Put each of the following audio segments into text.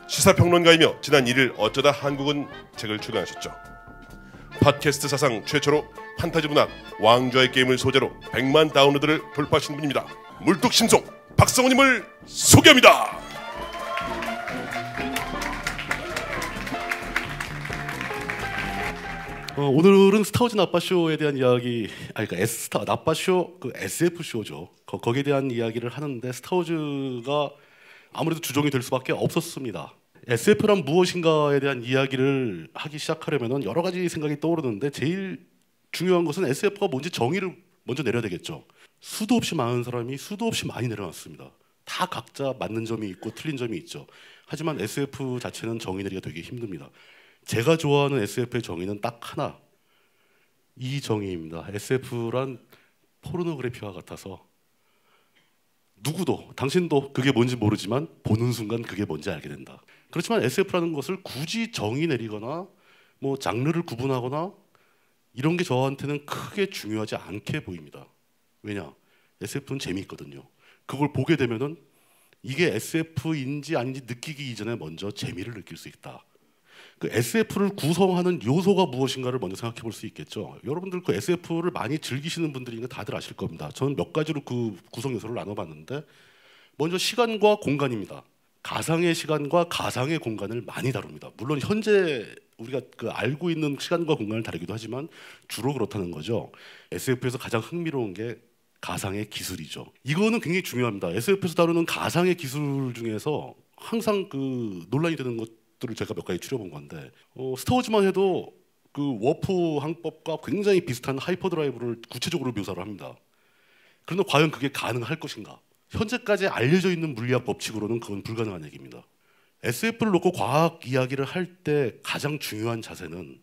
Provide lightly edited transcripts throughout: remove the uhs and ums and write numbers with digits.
시사평론가이며 지난 1일 어쩌다 한국은 책을 출간하셨죠. 팟캐스트 사상 최초로 판타지 문학 왕좌의 게임을 소재로 100만 다운로드를 돌파하신 분입니다. 물뚝심송 박성우님을 소개합니다. 오늘은 스타워즈 나빠쇼에 대한 이야기, 그러니까 스타 나빠쇼 그 SF 쇼죠. 거기에 대한 이야기를 하는데 스타워즈가 아무래도 주종이 될 수밖에 없었습니다. SF란 무엇인가에 대한 이야기를 하기 시작하려면 여러 가지 생각이 떠오르는데 제일 중요한 것은 SF가 뭔지 정의를 먼저 내려야 되겠죠. 수도 없이 많은 사람이 수도 없이 많이 내려놨습니다. 다 각자 맞는 점이 있고 틀린 점이 있죠. 하지만 SF 자체는 정의 내리기가 되게 힘듭니다. 제가 좋아하는 SF의 정의는 딱 하나, 이 정의입니다. SF란 포르노그래피와 같아서 누구도, 당신도 그게 뭔지 모르지만 보는 순간 그게 뭔지 알게 된다. 그렇지만 SF라는 것을 굳이 정의 내리거나 뭐 장르를 구분하거나 이런 게 저한테는 크게 중요하지 않게 보입니다. 왜냐? SF는 재미있거든요. 그걸 보게 되면은 이게 SF인지 아닌지 느끼기 이전에 먼저 재미를 느낄 수 있다. 그 SF를 구성하는 요소가 무엇인가를 먼저 생각해 볼 수 있겠죠. 여러분들 그 SF를 많이 즐기시는 분들이니까 다들 아실 겁니다. 저는 몇 가지로 그 구성 요소를 나눠봤는데, 먼저 시간과 공간입니다. 가상의 시간과 가상의 공간을 많이 다룹니다. 물론 현재 우리가 그 알고 있는 시간과 공간을 다루기도 하지만 주로 그렇다는 거죠. SF에서 가장 흥미로운 게 가상의 기술이죠. 이거는 굉장히 중요합니다. SF에서 다루는 가상의 기술 중에서 항상 그 논란이 되는 것들을 제가 몇 가지 추려본 건데, 스타워즈만 해도 그 워프 항법과 굉장히 비슷한 하이퍼드라이브를 구체적으로 묘사를 합니다. 그런데 과연 그게 가능할 것인가? 현재까지 알려져 있는 물리학 법칙으로는 그건 불가능한 얘기입니다. SF를 놓고 과학 이야기를 할 때 가장 중요한 자세는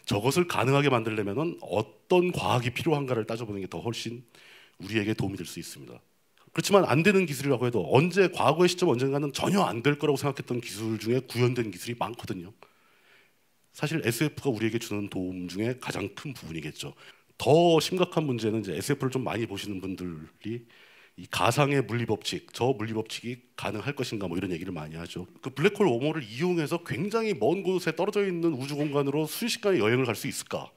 저것을 가능하게 만들려면 어떤 과학이 필요한가를 따져보는 게 더 훨씬 우리에게 도움이 될 수 있습니다. 그렇지만 안 되는 기술이라고 해도 과거의 시점 언젠가는 전혀 안 될 거라고 생각했던 기술 중에 구현된 기술이 많거든요. 사실 SF가 우리에게 주는 도움 중에 가장 큰 부분이겠죠. 더 심각한 문제는 이제 SF를 좀 많이 보시는 분들이 이 가상의 물리법칙, 저 물리법칙이 가능할 것인가 뭐 이런 얘기를 많이 하죠. 그 블랙홀 웜홀을 이용해서 굉장히 먼 곳에 떨어져 있는 우주 공간으로 순식간에 여행을 갈 수 있을까?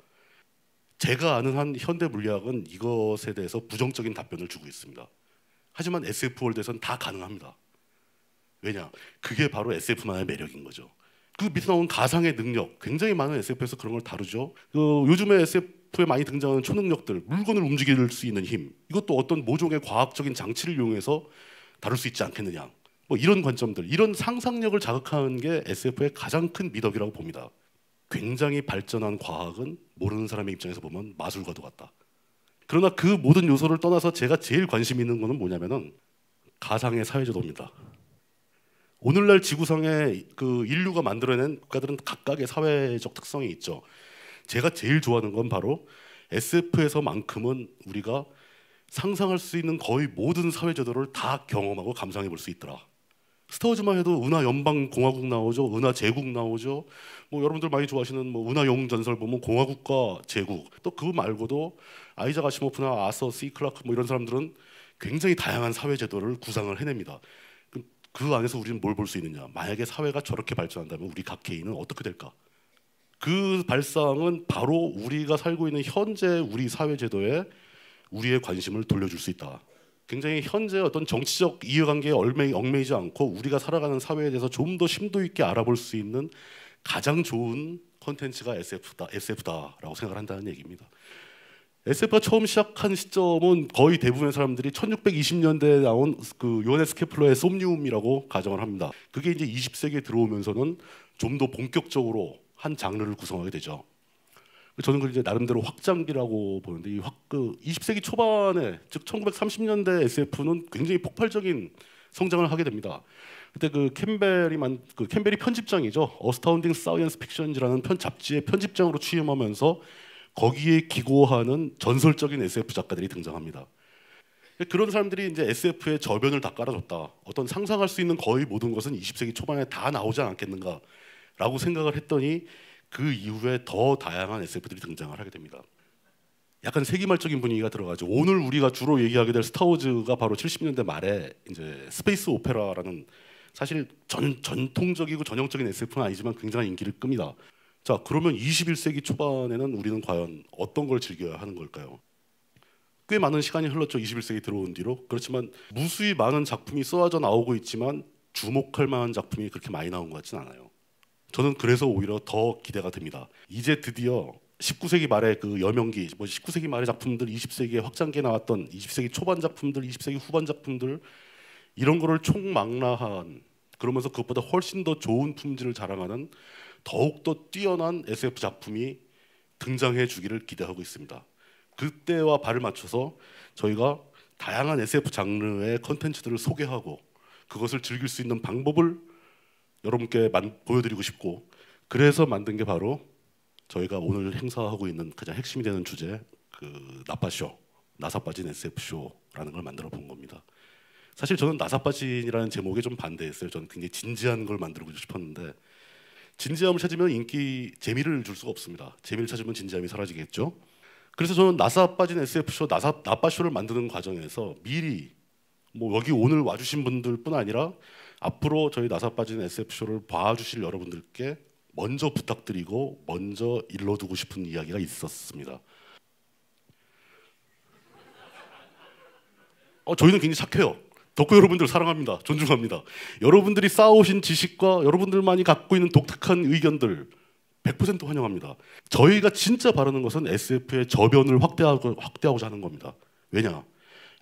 제가 아는 한 현대 물리학은 이것에 대해서 부정적인 답변을 주고 있습니다. 하지만 SF 월드에서는 다 가능합니다. 왜냐? 그게 바로 SF만의 매력인 거죠. 그 밑에 나온 가상의 능력, 굉장히 많은 SF에서 그런 걸 다루죠. 요즘에 SF에 많이 등장하는 초능력들, 물건을 움직일 수 있는 힘, 이것도 어떤 모종의 과학적인 장치를 이용해서 다룰 수 있지 않겠느냐. 뭐 이런 관점들, 이런 상상력을 자극하는 게 SF의 가장 큰 미덕이라고 봅니다. 굉장히 발전한 과학은 모르는 사람의 입장에서 보면 마술과도 같다. 그러나 그 모든 요소를 떠나서 제가 제일 관심 있는 거는 뭐냐면은 가상의 사회제도입니다. 오늘날 지구상에 그 인류가 만들어낸 국가들은 각각의 사회적 특성이 있죠. 제가 제일 좋아하는 건 바로 SF에서만큼은 우리가 상상할 수 있는 거의 모든 사회제도를 다 경험하고 감상해 볼 수 있더라. 스타워즈만 해도 은하 연방공화국 나오죠. 은하 제국 나오죠. 뭐 여러분들 많이 좋아하시는 뭐 은하 영웅 전설 보면 공화국과 제국, 또 그거 말고도 아이작 아시모프나 아서 C 클라크 뭐 이런 사람들은 굉장히 다양한 사회제도를 구상을 해냅니다. 그 안에서 우리는 뭘 볼 수 있느냐? 만약에 사회가 저렇게 발전한다면 우리 각 개인은 어떻게 될까? 그 발상은 바로 우리가 살고 있는 현재 우리 사회제도에 우리의 관심을 돌려줄 수 있다. 굉장히 현재 어떤 정치적 이해관계에 얽매이지 않고 우리가 살아가는 사회에 대해서 좀 더 심도 있게 알아볼 수 있는 가장 좋은 콘텐츠가 SF다라고 생각을 한다는 얘기입니다. SF가 처음 시작한 시점은 거의 대부분의 사람들이 1620년대에 나온 그 요하네스 케플러의 솜니움이라고 가정을 합니다. 그게 이제 20세기에 들어오면서는 좀 더 본격적으로 한 장르를 구성하게 되죠. 저는 그걸 이제 나름대로 확장기라고 보는데 그 20세기 초반에, 즉 1930년대 SF는 굉장히 폭발적인 성장을 하게 됩니다. 그때 그 캠벨이 편집장이죠. 어스타운딩 사이언스 픽션이라는 잡지의 편집장으로 취임하면서 거기에 기고하는 전설적인 SF 작가들이 등장합니다. 그런 사람들이 이제 SF의 저변을 다 깔아줬다. 어떤 상상할 수 있는 거의 모든 것은 20세기 초반에 다 나오지 않겠는가라고 생각을 했더니 그 이후에 더 다양한 SF들이 등장을 하게 됩니다. 약간 세기말적인 분위기가 들어가죠. 오늘 우리가 주로 얘기하게 될 스타워즈가 바로 70년대 말에 이제 스페이스 오페라라는 사실 전통적이고 전형적인 SF는 아니지만 굉장히 인기를 끕니다. 자, 그러면 21세기 초반에는 우리는 과연 어떤 걸 즐겨야 하는 걸까요? 꽤 많은 시간이 흘렀죠. 21세기 들어온 뒤로. 그렇지만 무수히 많은 작품이 쏟아져 나오고 있지만 주목할 만한 작품이 그렇게 많이 나온 것 같진 않아요. 저는 그래서 오히려 더 기대가 됩니다. 이제 드디어 19세기 말의 그 여명기, 19세기 말의 작품들, 20세기에 확장기에 나왔던 20세기 초반 작품들, 20세기 후반 작품들 이런 거를 총망라한, 그러면서 그것보다 훨씬 더 좋은 품질을 자랑하는 더욱더 뛰어난 SF 작품이 등장해 주기를 기대하고 있습니다. 그때와 발을 맞춰서 저희가 다양한 SF 장르의 컨텐츠들을 소개하고 그것을 즐길 수 있는 방법을 여러분께 보여드리고 싶고, 그래서 만든 게 바로 저희가 오늘 행사하고 있는 가장 핵심이 되는 주제, 그 나빠쇼, 나사 빠진 SF쇼라는 걸 만들어 본 겁니다. 사실 저는 나사 빠진이라는 제목에 좀 반대했어요. 저는 굉장히 진지한 걸 만들고 싶었는데 진지함을 찾으면 재미를 줄 수가 없습니다. 재미를 찾으면 진지함이 사라지겠죠. 그래서 저는 나사 빠진 SF쇼, 나빠쇼를 만드는 과정에서 미리 여기 오늘 와주신 분들뿐 아니라 앞으로 저희 나사 빠진 SF쇼를 봐주실 여러분들께 먼저 부탁드리고 먼저 일러두고 싶은 이야기가 있었습니다. 저희는 굉장히 착해요. 덕후 여러분들 사랑합니다. 존중합니다. 여러분들이 쌓아오신 지식과 여러분들만이 갖고 있는 독특한 의견들 100% 환영합니다. 저희가 진짜 바라는 것은 SF의 저변을 확대하고자 하는 겁니다. 왜냐?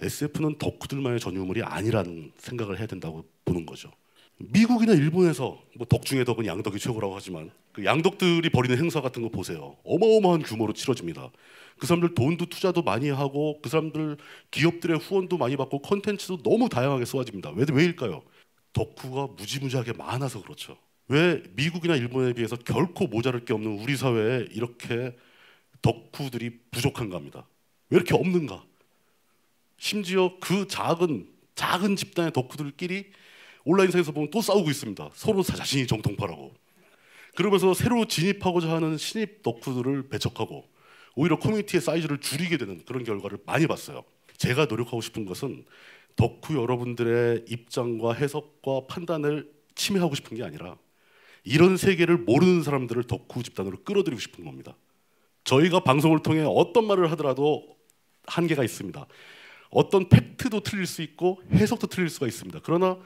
SF는 덕후들만의 전유물이 아니라는 생각을 해야 된다고 보는 거죠. 미국이나 일본에서 덕 중에 덕은 양덕이 최고라고 하지만 그 양덕들이 벌이는 행사 같은 거 보세요. 어마어마한 규모로 치러집니다. 그 사람들 돈도 투자도 많이 하고 그 사람들 기업들의 후원도 많이 받고 컨텐츠도 너무 다양하게 쏘아집니다. 왜일까요? 덕후가 무지무지하게 많아서 그렇죠. 왜 미국이나 일본에 비해서 결코 모자랄 게 없는 우리 사회에 이렇게 덕후들이 부족한가 합니다. 왜 이렇게 없는가? 심지어 그 작은 집단의 덕후들끼리 온라인상에서 보면 또 싸우고 있습니다. 서로 자신이 정통파라고. 그러면서 새로 진입하고자 하는 신입 덕후들을 배척하고 오히려 커뮤니티의 사이즈를 줄이게 되는 그런 결과를 많이 봤어요. 제가 노력하고 싶은 것은 덕후 여러분들의 입장과 해석과 판단을 침해하고 싶은 게 아니라 이런 세계를 모르는 사람들을 덕후 집단으로 끌어들이고 싶은 겁니다. 저희가 방송을 통해 어떤 말을 하더라도 한계가 있습니다. 어떤 팩트도 틀릴 수 있고 해석도 틀릴 수가 있습니다. 그러나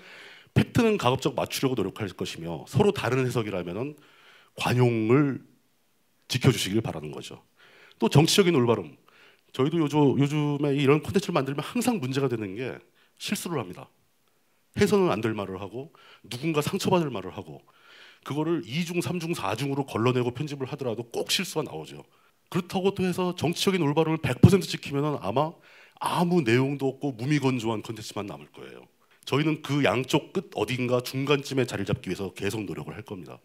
팩트는 가급적 맞추려고 노력할 것이며 서로 다른 해석이라면 관용을 지켜주시길 바라는 거죠. 또 정치적인 올바름. 저희도 요즘에 이런 콘텐츠를 만들면 항상 문제가 되는 게 실수를 합니다. 해서는 안 될 말을 하고 누군가 상처받을 말을 하고 그거를 2중, 3중, 4중으로 걸러내고 편집을 하더라도 꼭 실수가 나오죠. 그렇다고 또 해서 정치적인 올바름을 100% 지키면 아마 아무 내용도 없고 무미건조한 콘텐츠만 남을 거예요. 저희는 그 양쪽 끝 어딘가 중간쯤에 자리를 잡기 위해서 계속 노력을 할 겁니다.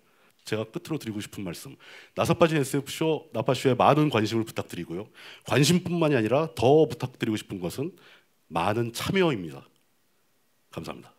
제가 끝으로 드리고 싶은 말씀, 나사 빠진 SF쇼, 나빠쇼에 많은 관심을 부탁드리고요. 관심뿐만이 아니라 더 부탁드리고 싶은 것은 많은 참여입니다. 감사합니다.